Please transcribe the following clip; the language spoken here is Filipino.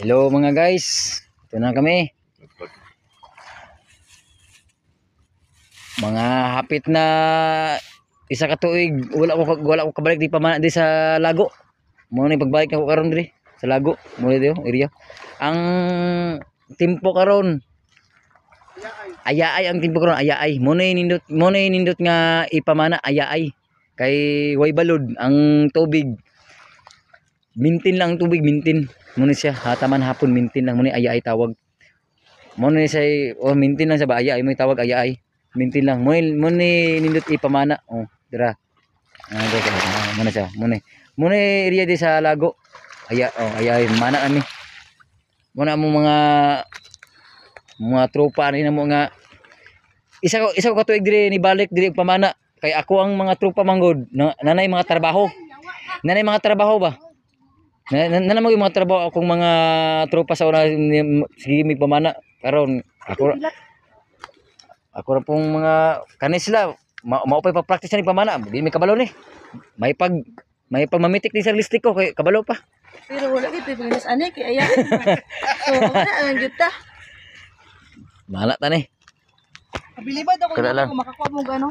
Hello mga guys, ito na kami. Mga hapit na isa ka tuig, wala ko kabalik di pa man di sa Lago. Mo ni pagbalik ako karon diri sa Lago, mo di area. Ang timpo karon ayaay ang timpo karon ayaay. Mo ni nindot nga ipamana ayaay. Kay way balod ang tubig. Mintin lang ang tubig, mintin. Muna siya hataman hapon mintin lang muna ayaay tawag. Muna say mintin lang sa ba ayaay mo tawag ayaay. Mintin lang muna nindot ipamana. Oh, dira. Muna siya muna area di sa Lago. Ayaay mana kami. Muna mo mga tropa ni mo nga isa ko katuig diri ni balik diri pamana kay ako ang mga tropa manggod nanay mga trabaho. Nanay mga trabaho ba? Nanamag yung mga trabaho akong mga tropa sa una sige may pamana karon ako ra pong mga kanis sila mao pa practice ni pamana di may kabalo ni may pagmamitik ni sa listik ko kay kabalo pa pero wala gid pingas ani kay aya so wala ang juta mahala ta ni abilibad ako kada lang makakuha mo gano